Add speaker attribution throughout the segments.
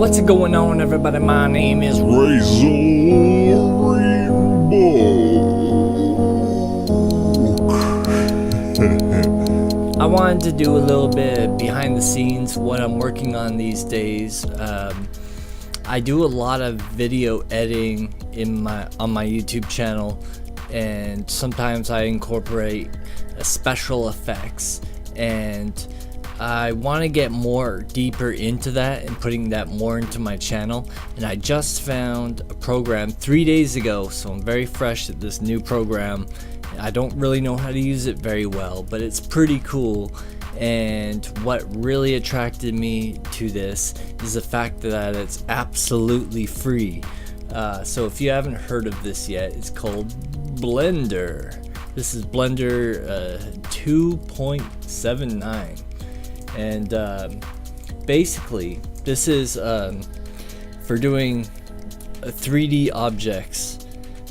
Speaker 1: What's going on, everybody? My name is
Speaker 2: Razorian.
Speaker 1: I wanted to do a little bit behind the scenes what I'm working on these days. I do a lot of video editing on my YouTube channel, and sometimes I incorporate special effects, and I want to get more deeper into that and putting that more into my channel. And I just found a program 3 days ago, so I'm very fresh at this new program. I don't really know how to use it very well, but it's pretty cool. And what really attracted me to this is the fact that it's absolutely free. So if you haven't heard of this yet, it's called Blender. This is Blender 2.79. And basically this is for doing 3D objects,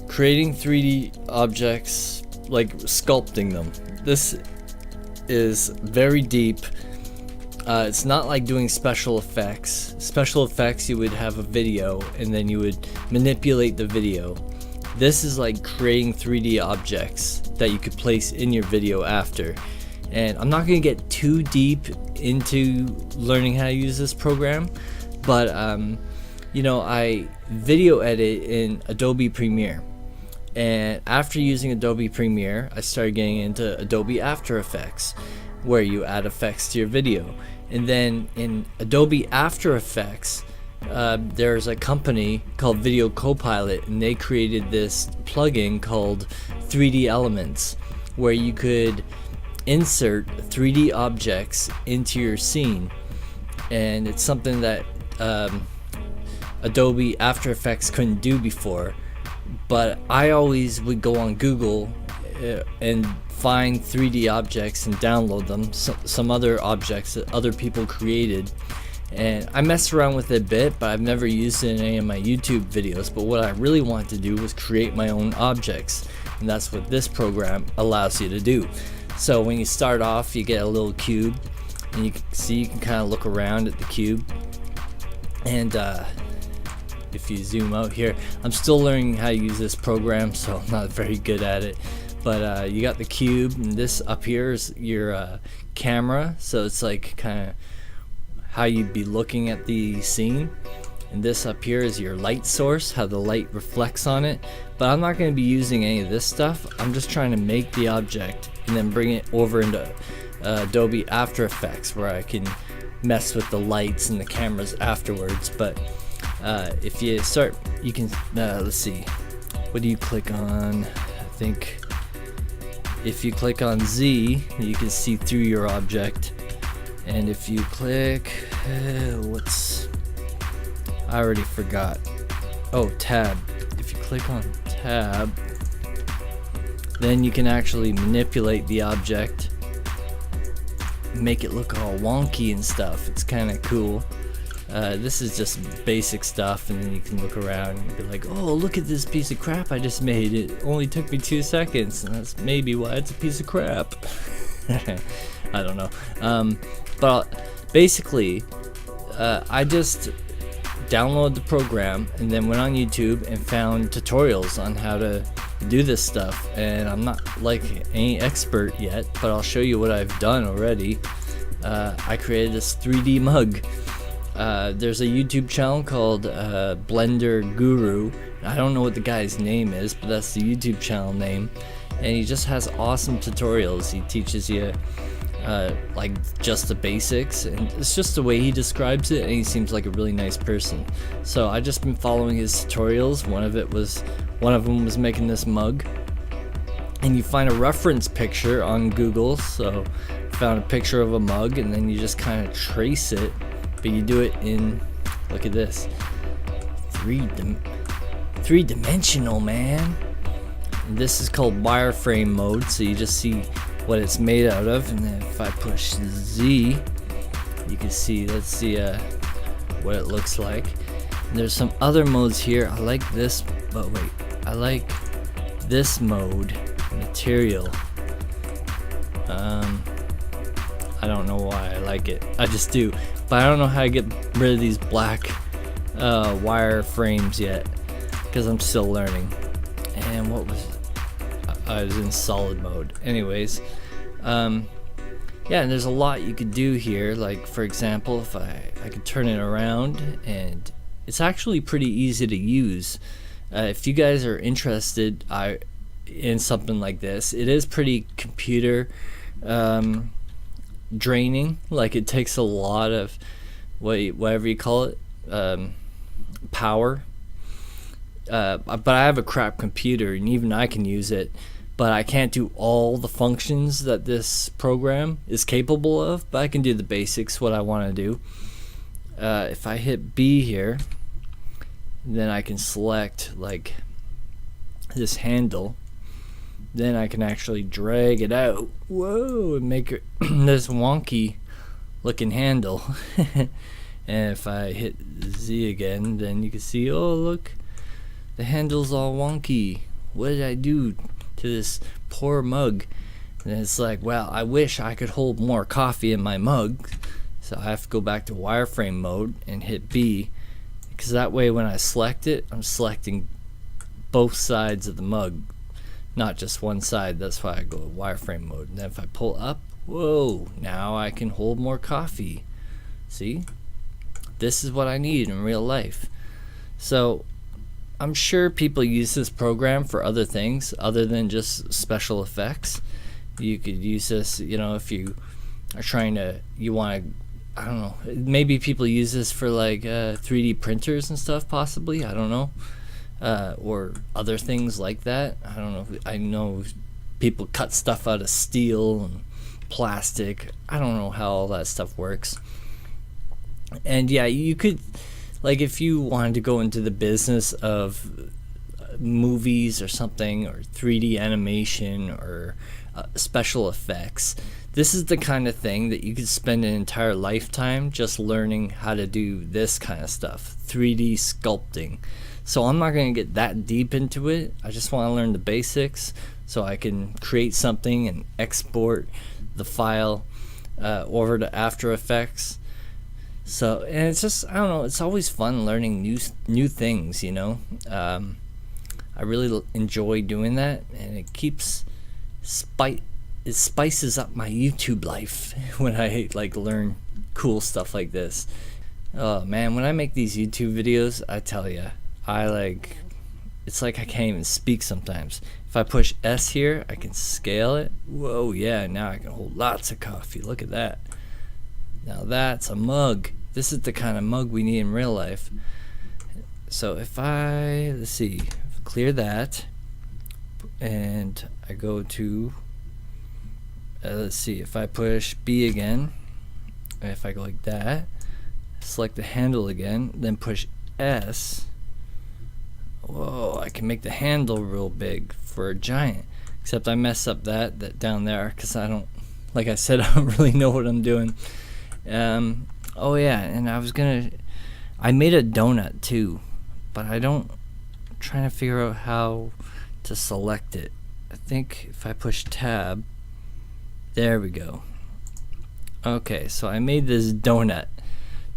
Speaker 1: creating 3D objects, like sculpting them. This is very deep. It's not like doing special effects. Special effects, you would have a video and then you would manipulate the video. This is like creating 3D objects that you could place in your video after. And I'm not going to get too deep into learning how to use this program, but you know, I video edit in Adobe Premiere, and after using Adobe Premiere I started getting into Adobe After Effects, where you add effects to your video. And then in Adobe After Effects, there's a company called Video Copilot, and they created this plugin called 3D Elements, where you could insert 3D objects into your scene. And it's something that Adobe After Effects couldn't do before, but I always would go on Google and find 3D objects and download them, some other objects that other people created, and I messed around with it a bit, but I've never used it in any of my YouTube videos. But what I really wanted to do was create my own objects, and that's what this program allows you to do. So when you start off, you get a little cube, and you can kind of look around at the cube. And if you zoom out here, I'm still learning how to use this program, so I'm not very good at it. But you got the cube, and this up here is your camera, so it's like kind of how you'd be looking at the scene. And this up here is your light source, how the light reflects on it. But I'm not going to be using any of this stuff. I'm just trying to make the object and then bring it over into Adobe After Effects, where I can mess with the lights and the cameras afterwards. But if you start, you can let's see, what do you click on? I think if you click on Z, you can see through your object. And if you click I already forgot. Oh, tab. If you click on tab, then you can actually manipulate the object, make it look all wonky and stuff. It's kind of cool. This is just basic stuff, and then you can look around and be like, oh, look at this piece of crap I just made. It only took me 2 seconds, and that's maybe why it's a piece of crap. I don't know. But basically, I just downloaded the program and then went on YouTube and found tutorials on how to do this stuff. And I'm not like any expert yet, but I'll show you what I've done already. I created this 3D mug. There's a YouTube channel called Blender Guru. I don't know what the guy's name is, but that's the YouTube channel name. And he just has awesome tutorials. He teaches you like just the basics, and it's just the way he describes it, and he seems like a really nice person. So I just been following his tutorials. One of them was making this mug, and you find a reference picture on Google. So I found a picture of a mug, and then you just kind of trace it, but you do it in, look at this, three-dimensional, man. And this is called wireframe mode, so you just see what it's made out of. And then if I push Z, you can see, let's see what it looks like. And there's some other modes here. I like this, but wait, I like this mode, material. I don't know why I like it, I just do. But I don't know how to get rid of these black wireframes yet because I'm still learning. And what was I was in solid mode. Anyways, yeah, and there's a lot you could do here. Like for example, if I could turn it around, and it's actually pretty easy to use. If you guys are interested in something like this, it is pretty computer draining. Like it takes a lot of whatever you call it, power. But I have a crap computer, and even I can use it, but I can't do all the functions that this program is capable of. But I can do the basics, what I want to do. If I hit B here, then I can select like this handle. Then I can actually drag it out. Whoa, and make it this wonky looking handle. And if I hit Z again, then you can see, oh look, the handle's all wonky. What did I do to this poor mug? And it's like, well, I wish I could hold more coffee in my mug. So I have to go back to wireframe mode and hit B, because that way when I select it, I'm selecting both sides of the mug, not just one side. That's why I go to wireframe mode. And then if I pull up, whoa, now I can hold more coffee. See? This is what I need in real life. So I'm sure people use this program for other things other than just special effects. You could use this, you know, if you are trying to, you want to, I don't know, maybe people use this for like 3D printers and stuff, possibly, I don't know, or other things like that. I don't know. I know people cut stuff out of steel and plastic. I don't know how all that stuff works. And yeah, you could, like, if you wanted to go into the business of movies or something, or 3D animation or special effects, this is the kind of thing that you could spend an entire lifetime just learning how to do this kind of stuff, 3D sculpting. So I'm not going to get that deep into it. I just want to learn the basics so I can create something and export the file over to After Effects. So, and it's just, I don't know, it's always fun learning new things, you know. I really enjoy doing that, and it keeps it spices up my YouTube life when I like learn cool stuff like this. Oh man, when I make these YouTube videos, I tell you, it's like I can't even speak sometimes. If I push S here, I can scale it. Whoa, yeah, now I can hold lots of coffee. Look at that. Now that's a mug. This is the kind of mug we need in real life. So if let's see, clear that, and I go to, let's see, if I push B again, if I go like that, select the handle again, then push S, whoa, I can make the handle real big for a giant. Except I mess up that down there, because I don't, like I said, I don't really know what I'm doing. Oh yeah, and I made a donut too, but I'm trying to figure out how to select it. I think if I push tab, there we go. Okay, so I made this donut.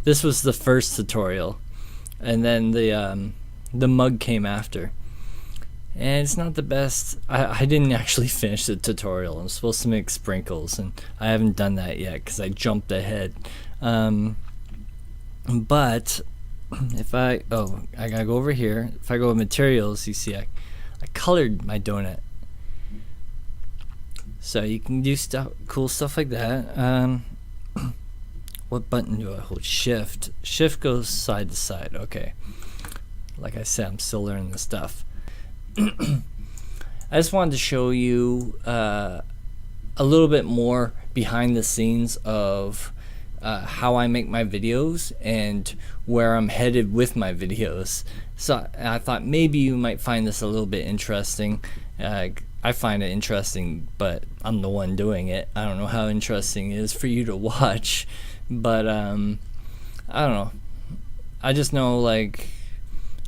Speaker 1: This was the first tutorial, and then the mug came after. And it's not the best. I didn't actually finish the tutorial. I'm supposed to make sprinkles, and I haven't done that yet because I jumped ahead. But if I gotta go over here. If I go with materials, you see I colored my donut. So you can do cool stuff like that. What button do I hold? Shift. Shift goes side to side. Okay. Like I said, I'm still learning this stuff. I just wanted to show you a little bit more behind the scenes of how I make my videos and where I'm headed with my videos. So I thought maybe you might find this a little bit interesting. I find it interesting, but I'm the one doing it. I don't know how interesting it is for you to watch, but I don't know. I just know, like,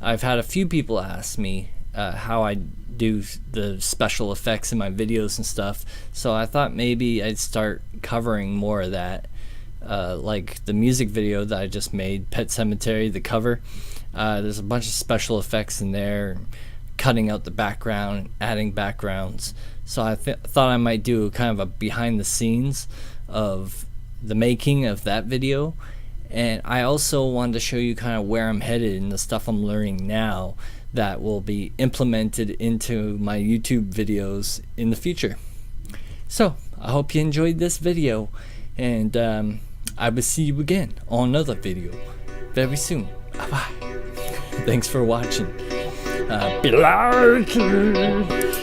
Speaker 1: I've had a few people ask me how I do the special effects in my videos and stuff, so I thought maybe I'd start covering more of that. Like the music video that I just made, Pet Cemetery, the cover, There's a bunch of special effects in there, cutting out the background, adding backgrounds. So I thought I might do kind of a behind the scenes of the making of that video. And I also wanted to show you kind of where I'm headed and the stuff I'm learning now that will be implemented into my YouTube videos in the future. So I hope you enjoyed this video, and I will see you again on another video very soon. Bye bye. Thanks for watching. Be like